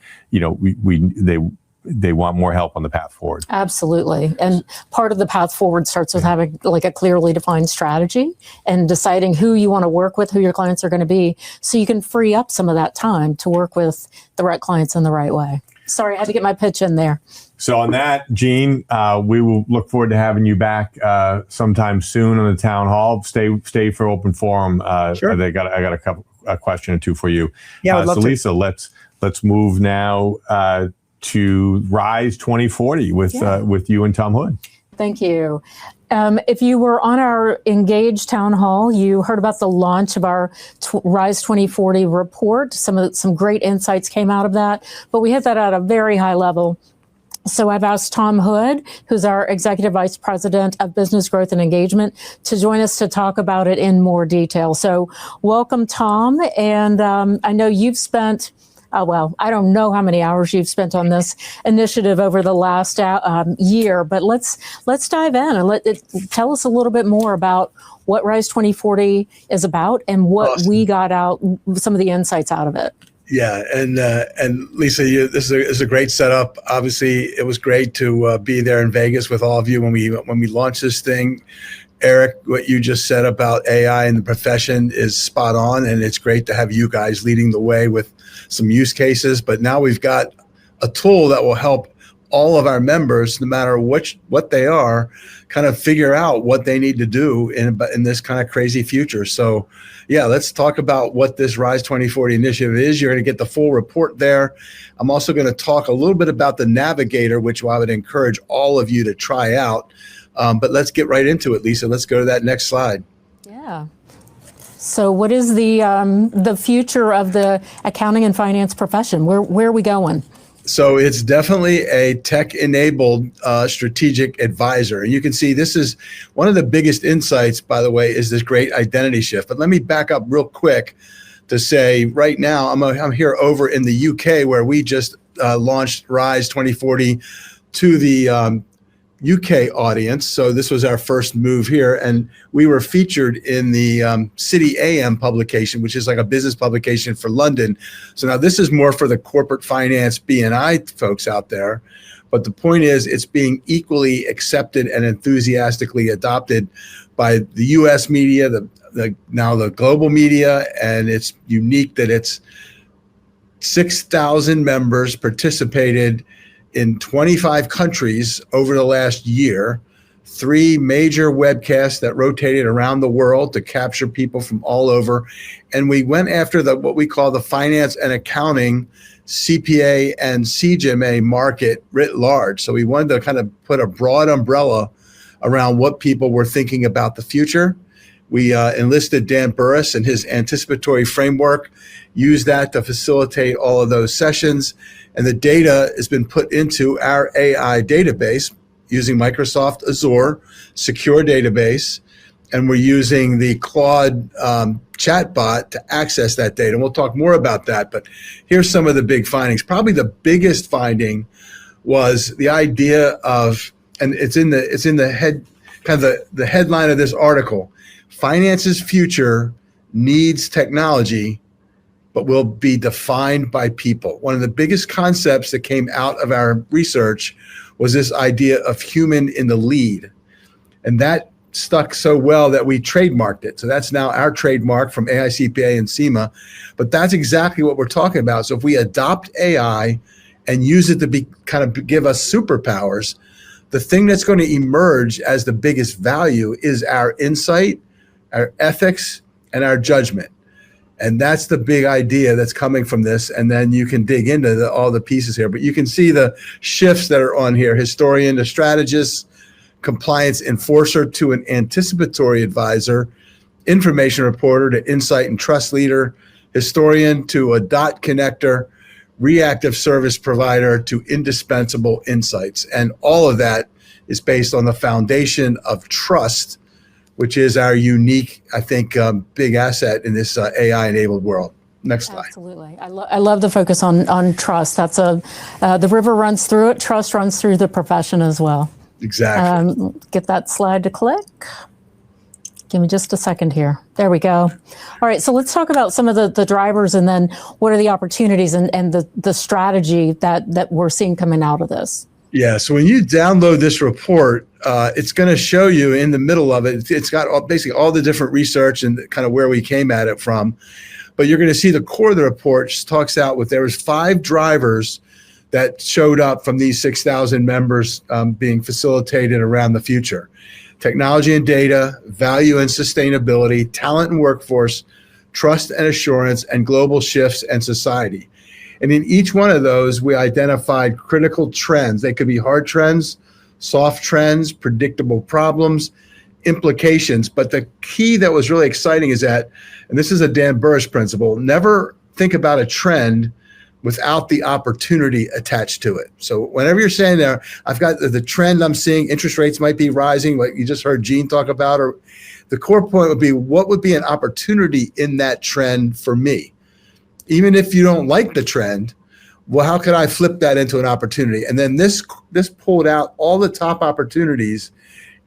they want more help on the path forward. Absolutely. And part of the path forward starts with having like a clearly defined strategy and deciding who you want to work with, who your clients are going to be, so you can free up some of that time to work with the right clients in the right way. Sorry, I had to get my pitch in there. So on that, Gene, we will look forward to having you back sometime soon on the town hall. Stay for open forum. Sure. I got a question or two for you. Yeah, I'd love so to. Lisa, let's move now to Rise 2040 with you and Tom Hood. Thank you. If you were on our Engage Town Hall, you heard about the launch of our Rise 2040 report. Some great insights came out of that, but we hit that at a very high level. So I've asked Tom Hood, who's our Executive Vice President of Business Growth and Engagement, to join us to talk about it in more detail. So welcome, Tom. And I know you've spent I don't know how many hours you've spent on this initiative over the last year, but let's dive in and tell us a little bit more about what Rise 2040 is about and what we got out, some of the insights out of it. Yeah, and Lisa, this is a great setup. Obviously, it was great to be there in Vegas with all of you when we launched this thing. Erik, what you just said about AI in the profession is spot on, and it's great to have you guys leading the way with some use cases. But now we've got a tool that will help all of our members, no matter what they are, kind of figure out what they need to do in this kind of crazy future. So yeah, let's talk about what this Rise 2040 initiative is. You're going to get the full report there. I'm also going to talk a little bit about the Navigator, which I would encourage all of you to try out. But let's get right into it, Lisa. Let's go to that next slide. Yeah. So what is the future of the accounting and finance profession? Where are we going? So it's definitely a tech-enabled strategic advisor. And you can see this is one of the biggest insights, by the way, is this great identity shift. But let me back up real quick to say right now, I'm here over in the UK where we just launched Rise 2040 to the UK audience. So this was our first move here, and we were featured in the City AM publication, which is like a business publication for London. So now this is more for the corporate finance B&I folks out there, but the point is it's being equally accepted and enthusiastically adopted by the US media, now the global media, and it's unique that it's 6,000 members participated in 25 countries over the last year, 3 major webcasts that rotated around the world to capture people from all over. And we went after what we call the finance and accounting, CPA and CGMA market writ large. So we wanted to kind of put a broad umbrella around what people were thinking about the future. We enlisted Dan Burris and his anticipatory framework, used that to facilitate all of those sessions. And the data has been put into our AI database using Microsoft Azure secure database. And we're using the Claude chatbot to access that data. And we'll talk more about that. But here's some of the big findings. Probably the biggest finding was the idea of, and it's in the head, kind of the headline of this article, finance's future needs technology, but will be defined by people. One of the biggest concepts that came out of our research was this idea of human in the lead. And that stuck so well that we trademarked it. So that's now our trademark from AICPA and SEMA. But that's exactly what we're talking about. So if we adopt AI and use it to be kind of give us superpowers, the thing that's going to emerge as the biggest value is our insight, our ethics, and our judgment. And that's the big idea that's coming from this. And then you can dig into all the pieces here. But you can see the shifts that are on here: historian to strategist, compliance enforcer to an anticipatory advisor, information reporter to insight and trust leader, historian to a dot connector, reactive service provider to indispensable insights. And all of that is based on the foundation of trust, which is our unique, I think, big asset in this AI-enabled world. Next slide. Absolutely. I love the focus on trust. That's the river runs through it. Trust runs through the profession as well. Exactly. Get that slide to click. Give me just a second here. There we go. All right, so let's talk about some of the drivers, and then what are the opportunities and the strategy that we're seeing coming out of this. Yeah, so when you download this report, it's going to show you in the middle of it, it's got basically all the different research and kind of where we came at it from. But you're going to see the core of the report just talks out with there was 5 drivers that showed up from these 6,000 members being facilitated around the future: technology and data, value and sustainability, talent and workforce, trust and assurance, and global shifts and society. And in each one of those, we identified critical trends. They could be hard trends, soft trends, predictable problems, implications. But the key that was really exciting is that, and this is a Dan Burris principle, never think about a trend without the opportunity attached to it. So whenever you're saying there, I've got the trend I'm seeing, interest rates might be rising, like you just heard Gene talk about, or the core point would be, what would be an opportunity in that trend for me? Even if you don't like the trend, well, how could I flip that into an opportunity? And then this pulled out all the top opportunities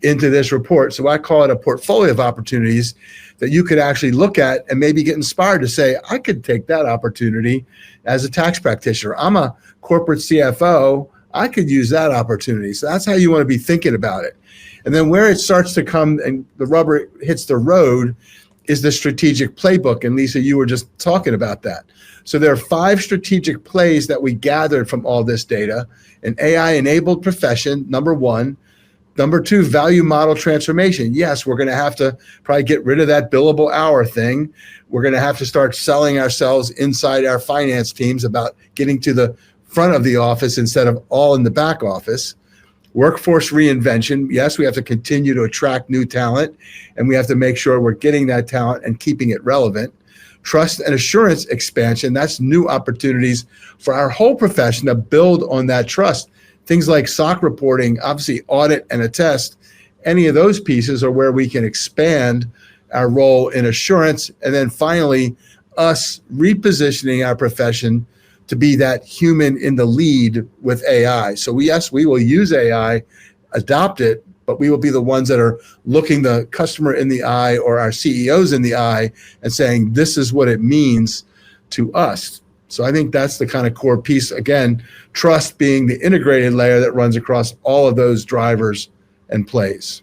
into this report. So I call it a portfolio of opportunities that you could actually look at and maybe get inspired to say, I could take that opportunity as a tax practitioner. I'm a corporate CFO. I could use that opportunity. So that's how you want to be thinking about it. And then where it starts to come and the rubber hits the road is the strategic playbook. And Lisa, you were just talking about that. So there are 5 strategic plays that we gathered from all this data. An AI-enabled profession, number 1. Number 2, value model transformation. Yes, we're going to have to probably get rid of that billable hour thing. We're going to have to start selling ourselves inside our finance teams about getting to the front of the office instead of all in the back office. Workforce reinvention. Yes, we have to continue to attract new talent, and we have to make sure we're getting that talent and keeping it relevant. Trust and assurance expansion. That's new opportunities for our whole profession to build on that trust. Things like SOC reporting, obviously audit and attest, any of those pieces are where we can expand our role in assurance. And then finally, us repositioning our profession to be that human in the lead with AI. So yes, we will use AI, adopt it, but we will be the ones that are looking the customer in the eye or our CEOs in the eye and saying, this is what it means to us. So I think that's the kind of core piece. Again, trust being the integrated layer that runs across all of those drivers and plays.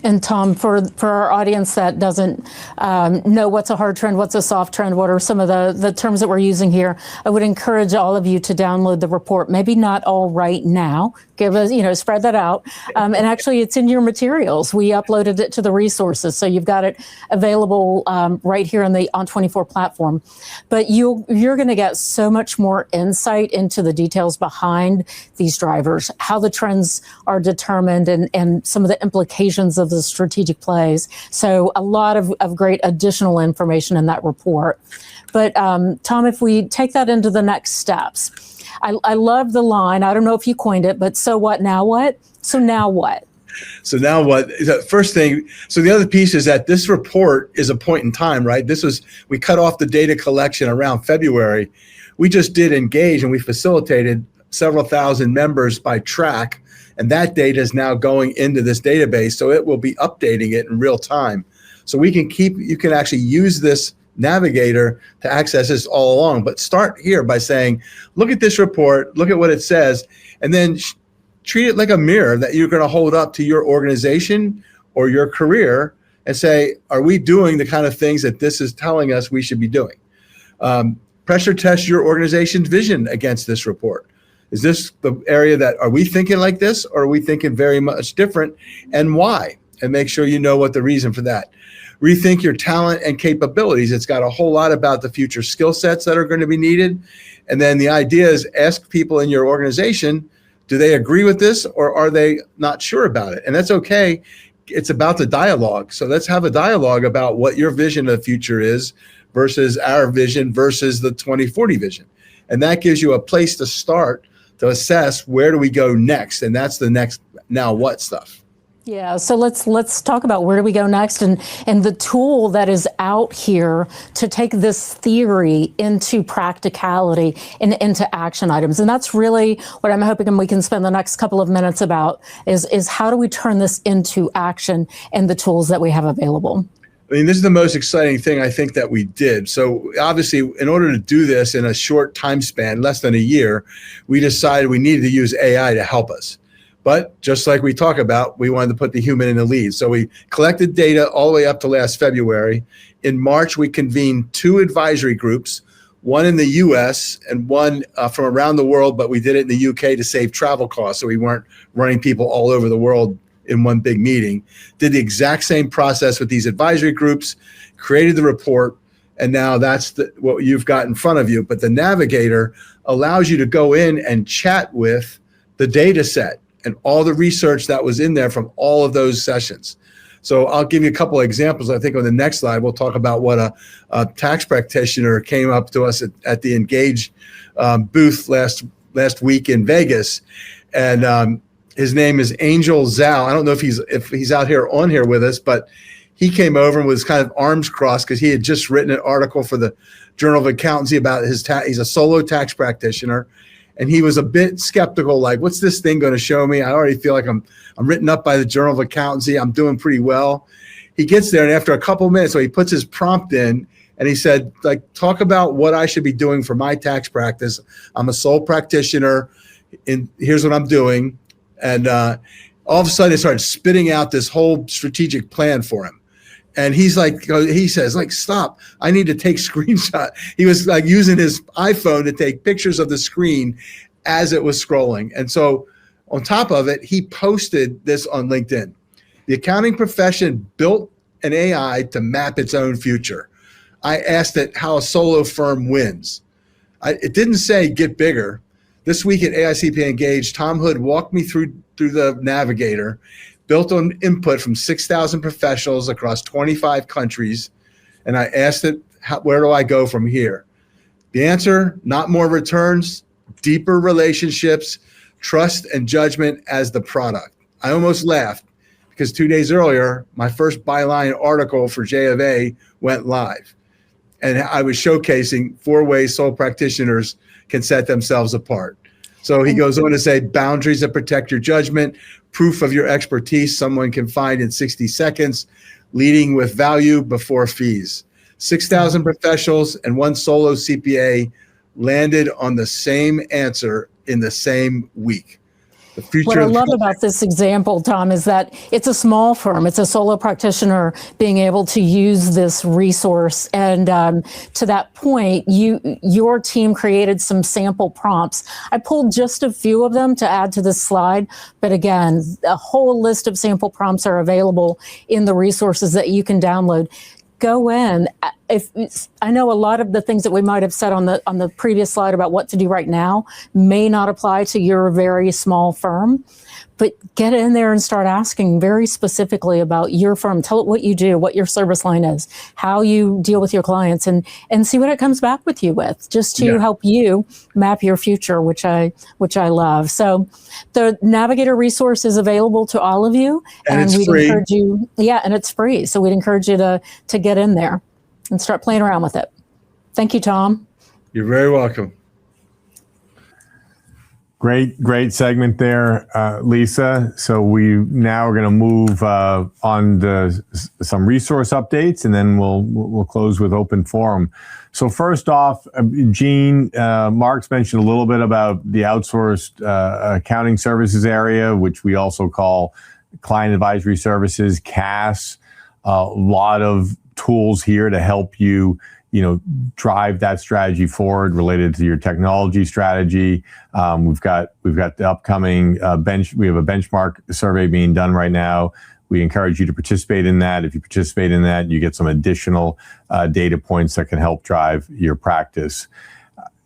And Tom, for our audience that doesn't know what's a hard trend, what's a soft trend, what are some of the terms that we're using here, I would encourage all of you to download the report. Maybe not all right now. Give us, spread that out. And actually, it's in your materials. We uploaded it to the resources, so you've got it available right here on the On24 platform. But you're going to get so much more insight into the details behind these drivers, how the trends are determined, and some of the implications of the strategic plays. So a lot of great additional information in that report. But Tom, if we take that into the next steps, I love the line. I don't know if you coined it, but so what, now what? So now what? So now what? The first thing, so the other piece is that this report is a point in time, right? We cut off the data collection around February. We just did engage and we facilitated several thousand members by track. And that data is now going into this database. So it will be updating it in real time. So you can actually use this navigator to access this all along. But start here by saying, look at this report, look at what it says, and then treat it like a mirror that you're going to hold up to your organization or your career and say, are we doing the kind of things that this is telling us we should be doing? Pressure test your organization's vision against this report. Is this the area that, are we thinking like this, or are we thinking very much different, and why? And make sure you know what the reason for that. Rethink your talent and capabilities. It's got a whole lot about the future skill sets that are going to be needed. And then the idea is ask people in your organization, do they agree with this, or are they not sure about it? And that's okay. It's about the dialogue. So let's have a dialogue about what your vision of the future is versus our vision versus the 2040 vision. And that gives you a place to start to assess where do we go next. And that's the next now what stuff. Yeah, so let's talk about where do we go next, and the tool that is out here to take this theory into practicality and into action items. And that's really what I'm hoping we can spend the next couple of minutes about is how do we turn this into action and the tools that we have available. I mean, this is the most exciting thing I think that we did. So obviously, in order to do this in a short time span, less than a year, we decided we needed to use AI to help us. But just like we talk about, we wanted to put the human in the lead. So we collected data all the way up to last February. In March, we convened 2 advisory groups, one in the US and one from around the world, but we did it in the UK to save travel costs. So we weren't running people all over the world in one big meeting. Did the exact same process with these advisory groups, created the report, and now that's what you've got in front of you. But the Navigator allows you to go in and chat with the data set and all the research that was in there from all of those sessions. So I'll give you a couple of examples. I think on the next slide, we'll talk about what a tax practitioner came up to us at the Engage booth last week in Vegas. And his name is Angel Zhao. I don't know if he's out here on here with us, but he came over and was kind of arms crossed because he had just written an article for the Journal of Accountancy about his he's a solo tax practitioner. And he was a bit skeptical, like, what's this thing going to show me? I already feel like I'm written up by the Journal of Accountancy. I'm doing pretty well. He gets there, and after a couple of minutes, so he puts his prompt in, and he said, like, talk about what I should be doing for my tax practice. I'm a sole practitioner, and here's what I'm doing. And all of a sudden, it started spitting out this whole strategic plan for him. And he's like, he says, like, stop, I need to take screenshot. He was like using his iPhone to take pictures of the screen as it was scrolling. And so on top of it, he posted this on LinkedIn. The accounting profession built an AI to map its own future. I asked it how a solo firm wins. It didn't say get bigger. This week at AICPA Engage, Tom Hood walked me through the Navigator, built on input from 6,000 professionals across 25 countries. And I asked it, where do I go from here? The answer, not more returns, deeper relationships, trust and judgment as the product. I almost laughed because 2 days earlier, my first byline article for J of A went live. And I was showcasing 4 ways sole practitioners can set themselves apart. So he goes on to say boundaries that protect your judgment, proof of your expertise someone can find in 60 seconds, leading with value before fees. 6,000 professionals and 1 solo CPA landed on the same answer in the same week. The future what I love about this example, Tom, is that it's a small firm. It's a solo practitioner being able to use this resource. And to that point, your team created some sample prompts. I pulled just a few of them to add to this slide. But again, a whole list of sample prompts are available in the resources that you can download. Go in. I know a lot of the things that we might have said on the previous slide about what to do right now may not apply to your very small firm, but get in there and start asking very specifically about your firm. Tell it what you do, what your service line is, how you deal with your clients, and see what it comes back with you with, just to help you map your future, which I love. So the Navigator resource is available to all of you, and we'd encourage you, and it's free. So we'd encourage you to get in there and start playing around with it. Thank you, Tom. You're very welcome. Great segment there, Lisa. So we now are going to move on to some resource updates, and then we'll close with open forum. So first off, Gene, Mark's mentioned a little bit about the outsourced accounting services area, which we also call client advisory services, CAS, a lot of tools here to help you, drive that strategy forward related to your technology strategy. We've got the upcoming we have a benchmark survey being done right now. We encourage you to participate in that. If you participate in that, you get some additional data points that can help drive your practice.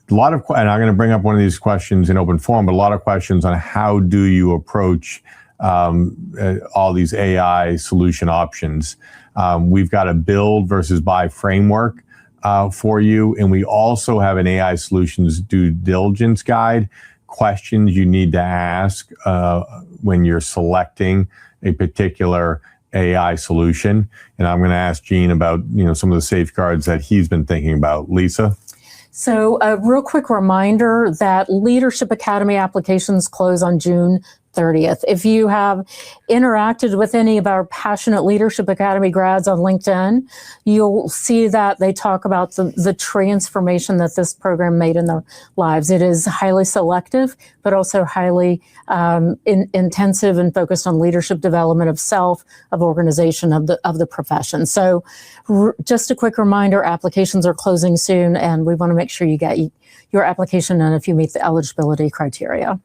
And I'm going to bring up one of these questions in open forum, but a lot of questions on how do you approach all these AI solution options. We've got a build versus buy framework for you, and we also have an AI solutions due diligence guide, questions you need to ask when you're selecting a particular AI solution. And I'm going to ask Gene about some of the safeguards that he's been thinking about. Lisa? So a real quick reminder that Leadership Academy applications close on June 30th. If you have interacted with any of our passionate Leadership Academy grads on LinkedIn, you'll see that they talk about the transformation that this program made in their lives. It is highly selective, but also highly intensive and focused on leadership development of self, of organization, of the profession. So just a quick reminder, applications are closing soon, and we want to make sure you get your application in if you meet the eligibility criteria.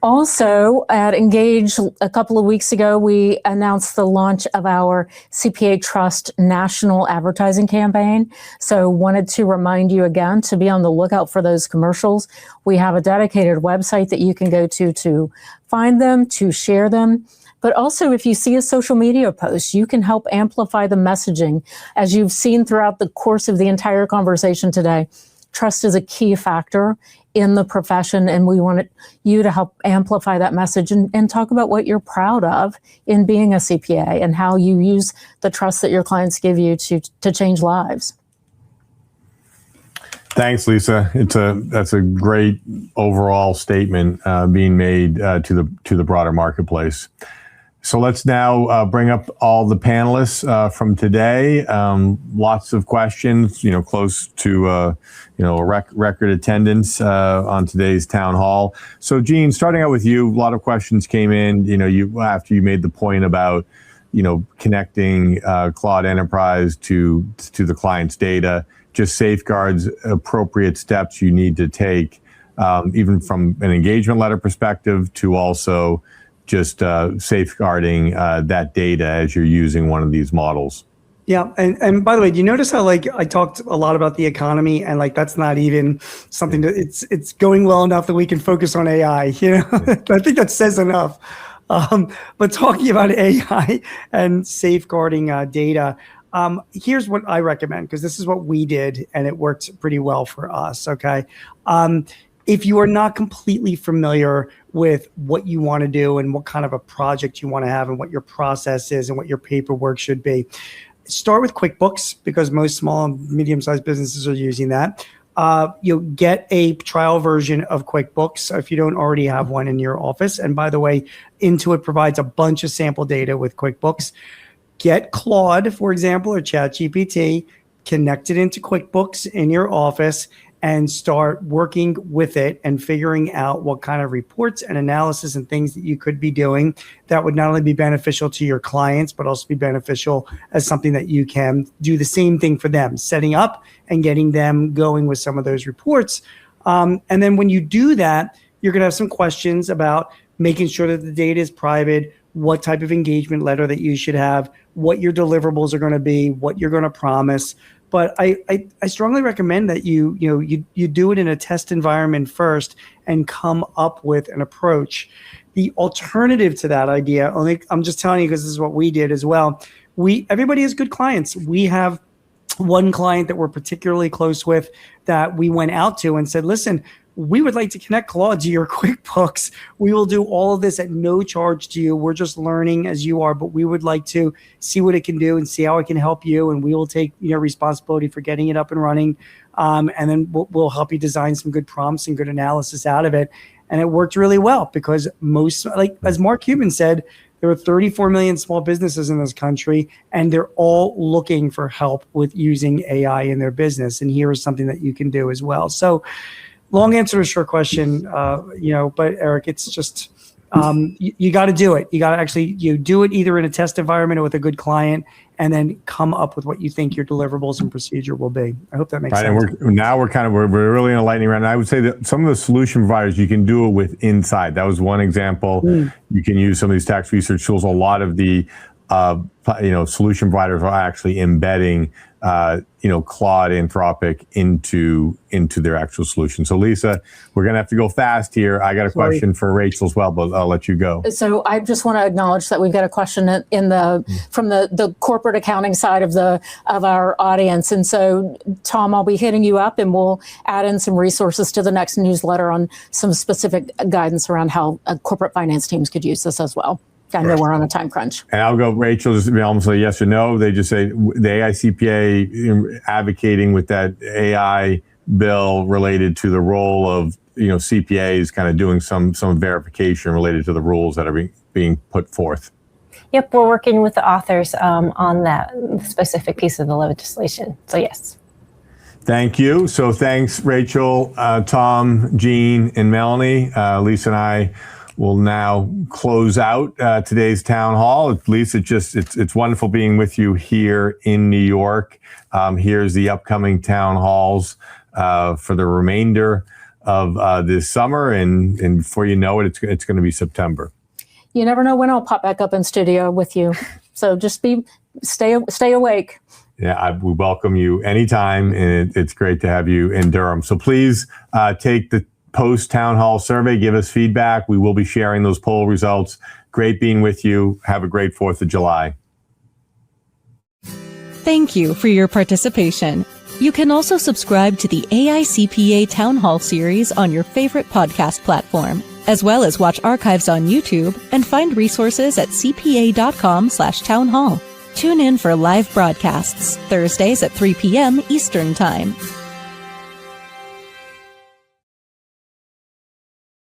Also, at Engage a couple of weeks ago, we announced the launch of our CPA Trust national advertising campaign. So wanted to remind you again to be on the lookout for those commercials. We have a dedicated website that you can go to find them, to share them. But also, if you see a social media post, you can help amplify the messaging. As you've seen throughout the course of the entire conversation today, trust is a key factor in the profession, and we want you to help amplify that message and talk about what you're proud of in being a CPA and how you use the trust that your clients give you to change lives. Thanks, Lisa. That's a great overall statement being made to the broader marketplace. So let's now bring up all the panelists from today. Lots of questions, close to a record attendance on today's town hall. So Gene, starting out with you, a lot of questions came in. After you made the point about connecting Claude Enterprise to the client's data, just safeguards, appropriate steps you need to take, even from an engagement letter perspective to also just safeguarding that data as you're using one of these models. Yeah, and by the way, do you notice how I talked a lot about the economy and that's not even something that it's going well enough that we can focus on AI. I think that says enough. But talking about AI and safeguarding data, here's what I recommend, because this is what we did and it worked pretty well for us. Okay. If you are not completely familiar with what you want to do and what kind of a project you want to have and what your process is and what your paperwork should be, start with QuickBooks, because most small and medium-sized businesses are using that. You'll get a trial version of QuickBooks if you don't already have one in your office. And by the way, Intuit provides a bunch of sample data with QuickBooks. Get Claude, for example, or ChatGPT, connect it into QuickBooks in your office and start working with it and figuring out what kind of reports and analysis and things that you could be doing that would not only be beneficial to your clients, but also be beneficial as something that you can do the same thing for them, setting up and getting them going with some of those reports. And then when you do that, you're going to have some questions about making sure that the data is private, what type of engagement letter that you should have, what your deliverables are going to be, what you're going to promise. But I strongly recommend that you do it in a test environment first and come up with an approach. The alternative to that idea, I'm just telling you because this is what we did as well. Everybody has good clients. We have one client that we're particularly close with that we went out to and said, listen, we would like to connect Claude to your QuickBooks. We will do all of this at no charge to you. We're just learning as you are, but we would like to see what it can do and see how it can help you. And we will take responsibility for getting it up and running. And then we'll help you design some good prompts and good analysis out of it. And it worked really well because as Mark Cuban said, there are 34 million small businesses in this country, and they're all looking for help with using AI in their business. And here is something that you can do as well. So long answer to a short question, but Erik, it's just you got to do it. You got to actually do it either in a test environment or with a good client, and then come up with what you think your deliverables and procedure will be. I hope that makes sense. And we're really in a lightning round. And I would say that some of the solution providers, you can do it with inside. That was one example. You can use some of these tax research tools. A lot of the solution providers are actually embedding Claude, Anthropic into their actual solution. So Lisa, we're going to have to go fast here. I got a question for Rachel as well, but I'll let you go. So I just want to acknowledge that we've got a question from the corporate accounting side of our audience. And so Tom, I'll be hitting you up and we'll add in some resources to the next newsletter on some specific guidance around how corporate finance teams could use this as well. I know we're on a time crunch. And I'll go, Rachel, just almost say yes or no. They just say the AICPA advocating with that AI bill related to the role of CPAs, kind of doing some verification related to the rules that are being put forth. Yep, we're working with the authors on that specific piece of the legislation. So yes. Thank you. So thanks, Rachel, Tom, Jean, and Melanie. Lisa and I will now close out today's town hall. Lisa, it's wonderful being with you here in New York. Here's the upcoming town halls for the remainder of this summer, and before you know it, it's going to be September. You never know when I'll pop back up in studio with you, so just stay awake. Yeah, we welcome you anytime, and it's great to have you in Durham. So please take the post-town hall survey, give us feedback. We will be sharing those poll results. Great being with you. Have a great 4th of July. Thank you for your participation. You can also subscribe to the AICPA Town Hall series on your favorite podcast platform, as well as watch archives on YouTube and find resources at cpa.com/townhall. Tune in for live broadcasts Thursdays at 3 p.m. Eastern Time.